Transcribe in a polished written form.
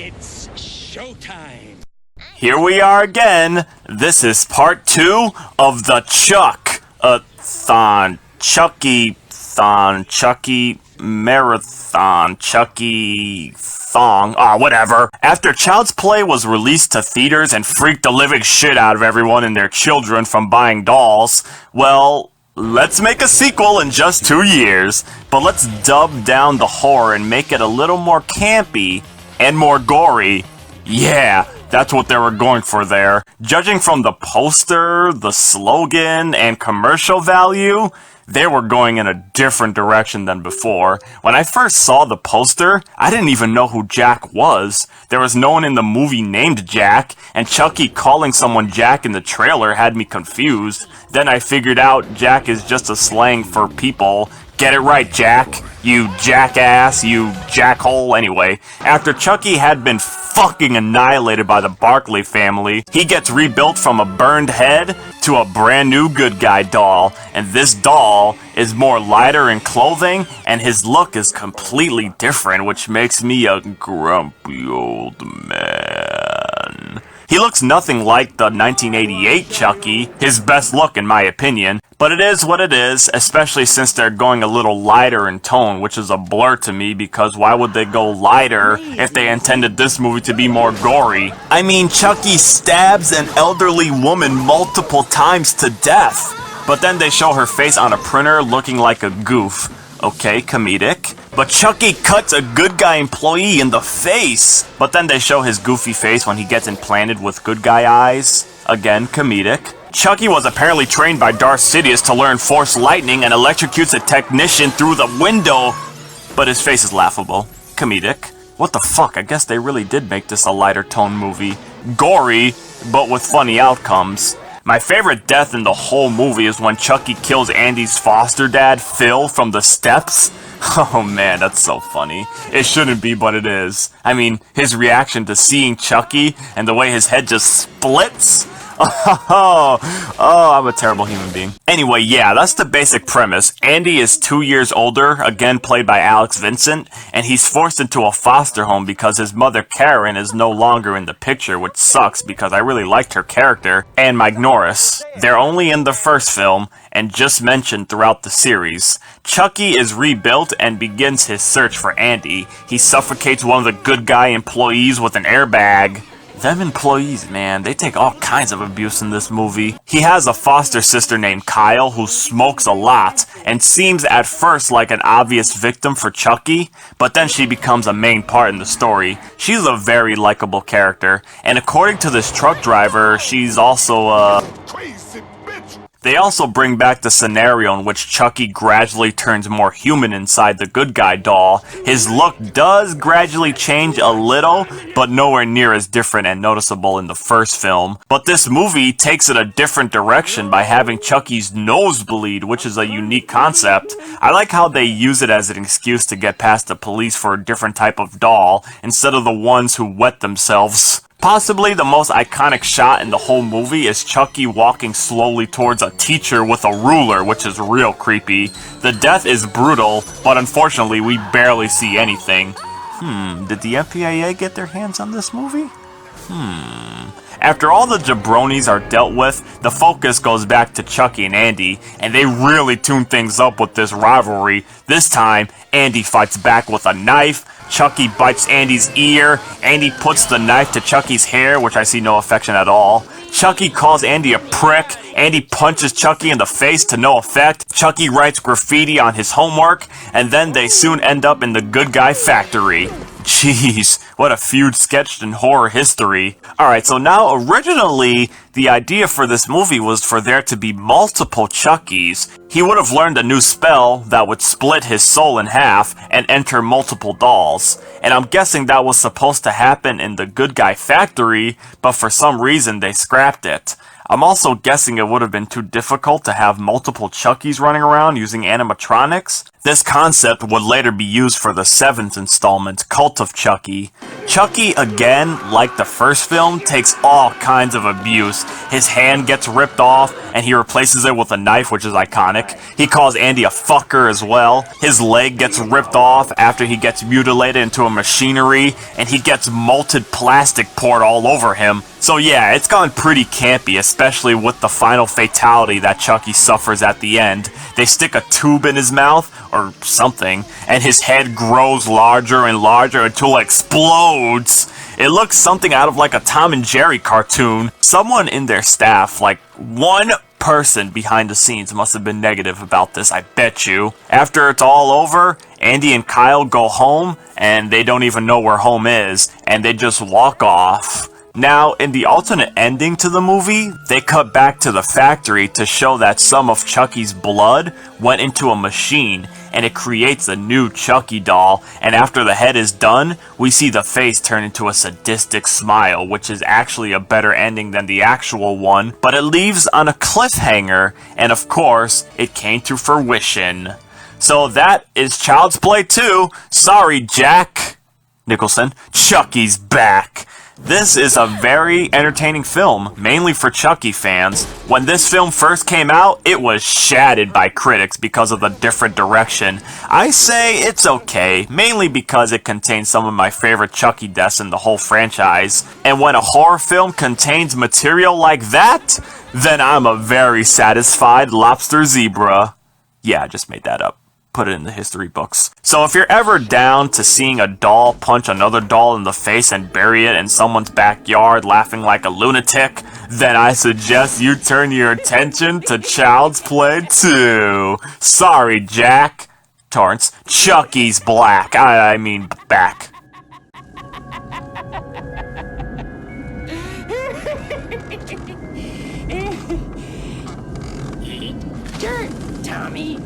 It's showtime. Here we are again. This is part 2 of the Chucky Marathon, Chucky Thong, whatever. After Child's Play was released to theaters and freaked the living shit out of everyone and their children from buying dolls, well, let's make a sequel in just 2 years, but let's dub down the horror and make it a little more campy and more gory. Yeah, that's what they were going for there. Judging from the poster, the slogan, and commercial value, they were going in a different direction than before. When I first saw the poster, I didn't even know who Jack was. There was no one in the movie named Jack, and Chucky calling someone Jack in the trailer had me confused. Then I figured out Jack is just a slang for people. Get it right, Jack. You jackass, you jackhole. Anyway, after Chucky had been fucking annihilated by the Barkley family, he gets rebuilt from a burned head to a brand new good guy doll. And this doll is more lighter in clothing, and his look is completely different, which makes me a grumpy old man. He looks nothing like the 1988 Chucky, his best look in my opinion, but it is what it is, especially since they're going a little lighter in tone, which is a blur to me because why would they go lighter if they intended this movie to be more gory? I mean, Chucky stabs an elderly woman multiple times to death, but then they show her face on a printer looking like a goof. Okay, comedic. But Chucky cuts a good guy employee in the face. But then they show his goofy face when he gets implanted with good guy eyes. Again, comedic. Chucky was apparently trained by Darth Sidious to learn Force Lightning and electrocutes a technician through the window. But his face is laughable. Comedic. What the fuck? I guess they really did make this a lighter tone movie. Gory, but with funny outcomes. My favorite death in the whole movie is when Chucky kills Andy's foster dad, Phil, from the steps. Oh man, that's so funny. It shouldn't be, but it is. I mean, his reaction to seeing Chucky and the way his head just splits. Oh, I'm a terrible human being. Anyway, yeah, that's the basic premise. Andy is 2 years older, again played by Alex Vincent, and he's forced into a foster home because his mother Karen is no longer in the picture, which sucks because I really liked her character, and Mike Norris. They're only in the first film, and just mentioned throughout the series. Chucky is rebuilt and begins his search for Andy. He suffocates one of the good guy employees with an airbag. Them employees, man, they take all kinds of abuse in this movie. He has a foster sister named Kyle who smokes a lot and seems at first like an obvious victim for Chucky, but then she becomes a main part in the story. She's a very likable character, and according to this truck driver, she's also crazy bitch. They also bring back the scenario in which Chucky gradually turns more human inside the good guy doll. His look does gradually change a little, but nowhere near as different and noticeable in the first film. But this movie takes it a different direction by having Chucky's nose bleed, which is a unique concept. I like how they use it as an excuse to get past the police for a different type of doll, instead of the ones who wet themselves. Possibly the most iconic shot in the whole movie is Chucky walking slowly towards a teacher with a ruler, which is real creepy. The death is brutal, but unfortunately we barely see anything. Did the MPAA get their hands on this movie? After all the jabronis are dealt with, the focus goes back to Chucky and Andy, and they really tune things up with this rivalry. This time, Andy fights back with a knife, Chucky bites Andy's ear, Andy puts the knife to Chucky's hair, which I see no affection at all. Chucky calls Andy a prick, Andy punches Chucky in the face to no effect, Chucky writes graffiti on his homework, and then they soon end up in the good guy factory. Jeez, what a feud sketched in horror history. Alright, so now originally, the idea for this movie was for there to be multiple Chuckies. He would have learned a new spell that would split his soul in half and enter multiple dolls. And I'm guessing that was supposed to happen in the good guy factory, but for some reason they scrapped it. I'm also guessing it would have been too difficult to have multiple Chuckies running around using animatronics. This concept would later be used for the 7th installment, Cult of Chucky. Chucky, again, like the first film, takes all kinds of abuse. His hand gets ripped off, and he replaces it with a knife, which is iconic. He calls Andy a fucker as well. His leg gets ripped off after he gets mutilated into a machinery, and he gets molten plastic poured all over him. So yeah, it's gone pretty campy, especially with the final fatality that Chucky suffers at the end. They stick a tube in his mouth, or something, and his head grows larger and larger until it explodes. It looks something out of like a Tom and Jerry cartoon. Someone in their staff, like one person behind the scenes, must have been negative about this, I bet you. After it's all over, Andy and Kyle go home, and they don't even know where home is, and they just walk off. Now, in the alternate ending to the movie, they cut back to the factory to show that some of Chucky's blood went into a machine, and it creates a new Chucky doll, and after the head is done, we see the face turn into a sadistic smile, which is actually a better ending than the actual one, but it leaves on a cliffhanger, and of course, it came to fruition. So that is Child's Play 2. Sorry, Jack Nicholson. Chucky's back. This is a very entertaining film, mainly for Chucky fans. When this film first came out, it was shattered by critics because of the different direction. I say it's okay, mainly because it contains some of my favorite Chucky deaths in the whole franchise. And when a horror film contains material like that, then I'm a very satisfied lobster zebra. Yeah, I just made that up. Put it in the history books. So if you're ever down to seeing a doll punch another doll in the face and bury it in someone's backyard laughing like a lunatic, then I suggest you turn your attention to Child's Play 2. Sorry, Jack. Torrance. Chucky's black. I mean back. Eat dirt, Tommy.